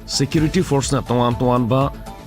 security force na tongan ba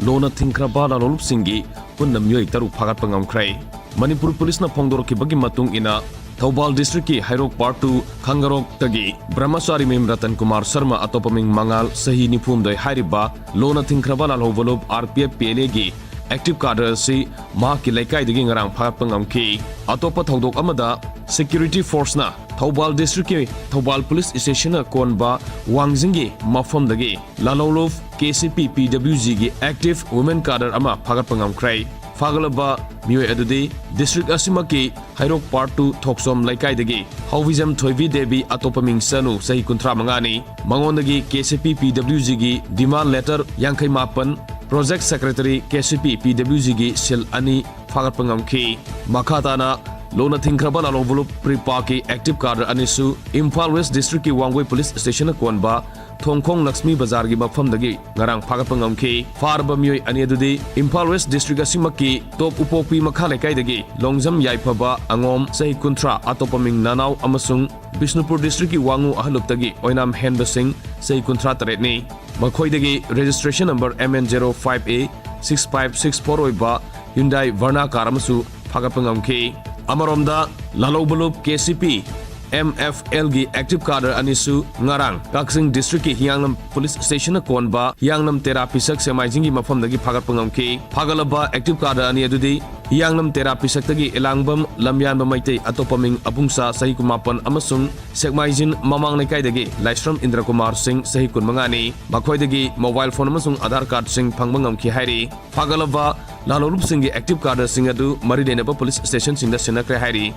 lona thingkraba la lolupsingi punna myoi taru phagat pangamkhrai Manipur police na phongdorki bagi matung ina Thobal district ki Hairok part 2 Khangarok tagi Brahmachari mem Ratan Kumar Sharma atopaming mangal sahi nifum doi hairiba lona thingkraba la lovolop RPF PLA gi active cadre si ma ki laikai dagi ngarang phagat pangamki atopa thodok amada security force na Thobal district ki Thobal police station na konba wangjingi mafam dagi lalolov KCP PWG gi active women cadre ama phagat pangamkhrai Fagalaba Mue Adudi District Asimaki Hairok Part 2 Thoksom Laikai Dagi Hauvizam Thoivi Devi Atopaming Sanu Sahi Kuntra Mangani Mangondagi KCP PWG gi demand letter Yankai Mapan Project Secretary KCP PWG gi Sil Ani Fagat Pangamki Makhatana Lona Thingkraba Lalovulu Pripaki Active Cadre Anisu Imphal West District ki Wangway Police Station Konba Thongkhong Lakshmi Bazar gi mafam dagi ngarang phagat pangamki farba myoi ani adudi Imphal West District asimaki top upokpi makha laikai dagi longjam yaifaba angom sahi kuntra atopaming nanau amasung Bishnupur District ki Wangu ahalup dagi oinam henbasing sahi kuntra taret ni makhoi dagi registration number MN05A 6564 oiba Hyundai Verna car amasu phagat pangamki amaromda Lalobalup KCP MFL gi active cadre anisu ngarang Kaksing district ki Hiangnam police station na konba Hiangnam therapy sak semaijing gi mafam dagi phagat pangamki phagalaba active cadre ani adudi Hiangnam therapy sak dagi elangbam lamyan bamaitei atopaming abungsa sahi kumapan amasung sekmaijin mamang nei kai dagi Laisram Indra Kumar Singh sahi kunmangani makhoi dagi mobile phone amasung Aadhaar card sing phangbangam ki hairi phagalaba lalorup sing gi active cadre sing adu mari denaba police station sing da senakre hairi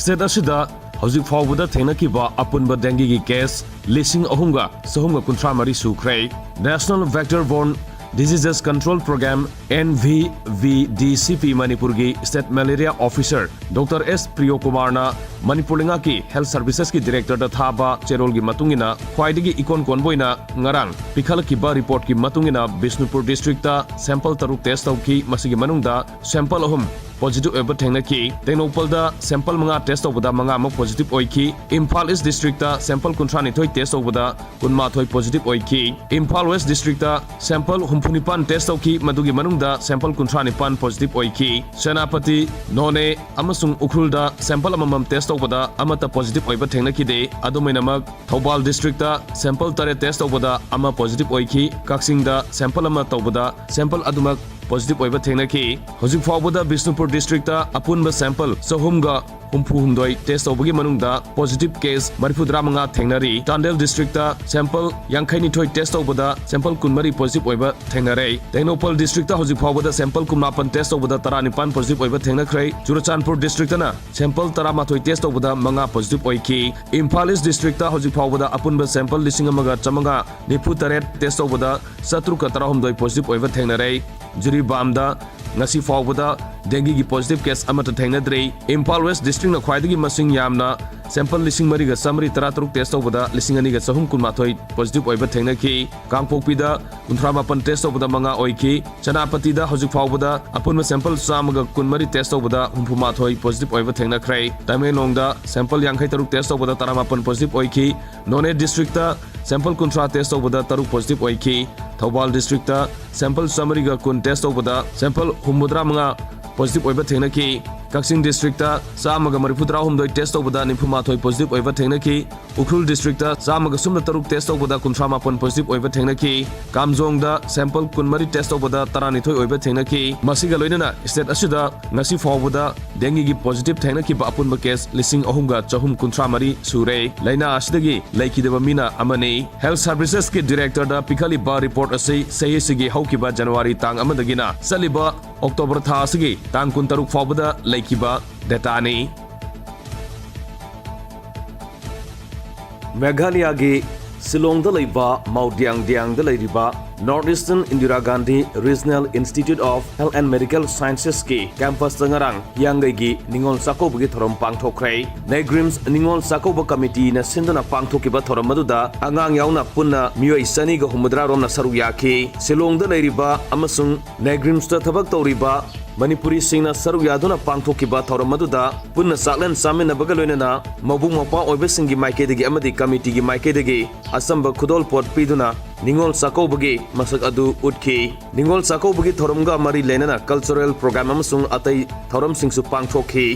State asida hauzik fawbada thengnakiba apunba dengue gi case lising ahunga sahunga kuntra mari sukrai National Vector-Borne Diseases Control Program NVVDCP Manipur gi State Malaria Officer Dr. S. Priyo Kumar na Manipuringa ki Health Services ki Director da thaba cherol gi matungina khwaidagi ikon konboina ngarang pikhalkiba report ki matungina Bishnupur district ta sample taruk test tauki masigi manungda sample ahum positive ever thengnaki Tenopal da sample manga test obada manga ma positive oiki Imphal East district ta sample kuntrani thoi test obada kunma thoi positive oiki Imphal West district ta sample humpunipan test oki madugi manungda sample kuntrani pan positive oiki Senapati None amasung Ukhrul da sample amamam test obada amata positive oiba thengnaki de adumainamak Thobal district ta sample tare test obada ama positive oiki Kaksing da sample ama tobada sample adumak positive oiba thengnaki hojik fawbada Bishnupur district ta apunba sample sohumga humdoi test obagi manungda positive case marifudra manga thengnari Tandel district ta sample yangkhaini thoi test obada sample kunmari positive oiba thengnare Tenopal district ta hojik fawbada sample kumnapan test obada taranipan positive oiba thengnakhrai Churachandpur district na sample tarama thoi test obada manga positive oiki Imphal East district ta hojik fawbada apunba sample lisingamaga chamanga nifu taret test obada satruka tarahumdoi positive oiba thengnare Juri Bamda ngasi fawbada dengue gi positive case amata thengnadre Imphal West district na khwaidagi masing yamna sample lising mari ga samri taratruk test obada lising ani ga sahum kunmathoi positive oiba thengnaki Kangpokpi da 38 test obada manga oiki Chanapati da hojik fawbada apunma sample samaga kunmari test obada humpumathoi positive oiba thengnakhrai Tamenglong da sample yangkhai taruk test obada 38 positive oiki None district ta sample kuntra test obada taruk positive oiki Thobal district ta sample summary ga kun test obada sample humudra manga positive oiba thengnaki Kaksing district ta samaga marifudra humdoi test obada nifumathoi positive oiba thengnaki Ukhrul district ta samaga sumna taruk test obada kuntramapan positive oiba thengnaki Kamjong da sample kunmari test obada taranithoi oiba thengnaki masiga loinana state asida ngasi fawbada dengue gi positive thengnaki ba apunba case lising ahumga chahum kuntramari sure laina asidagi laikidaba mina amane Health Services ki Director da pikhali ba report asai sayesigi haukiba January tang amadagina saliba October tha asigi tang kuntaruk fawbada laikiba data ni Meghalaya gi Shillong da leiba Maudiang da leiriba Northeastern Indira Gandhi Regional Institute of Health and Medical Sciences ki campus tangarang yangai gi ningol sakob gi thorom pangthokrai Negrims ningol sakob committee na sindana pangthokiba thorom maduda angang yauna punna miyoi sani ga humudra rom na saru yaki Shillong da leiriba amasung Negrims ta thabak toriba Manipuri singna saruk yaduna pangthokiba thoram aduda punna saklen saminnabaga loinana mabung mapa oibesingi maikeidagi amadi committee gi maikeidagi asamba khudol pot piduna Ningol Sakobagi masak adu utki Ningol Sakobagi thoramga mari lenana cultural program amasung atai thoram singsu pangthokhi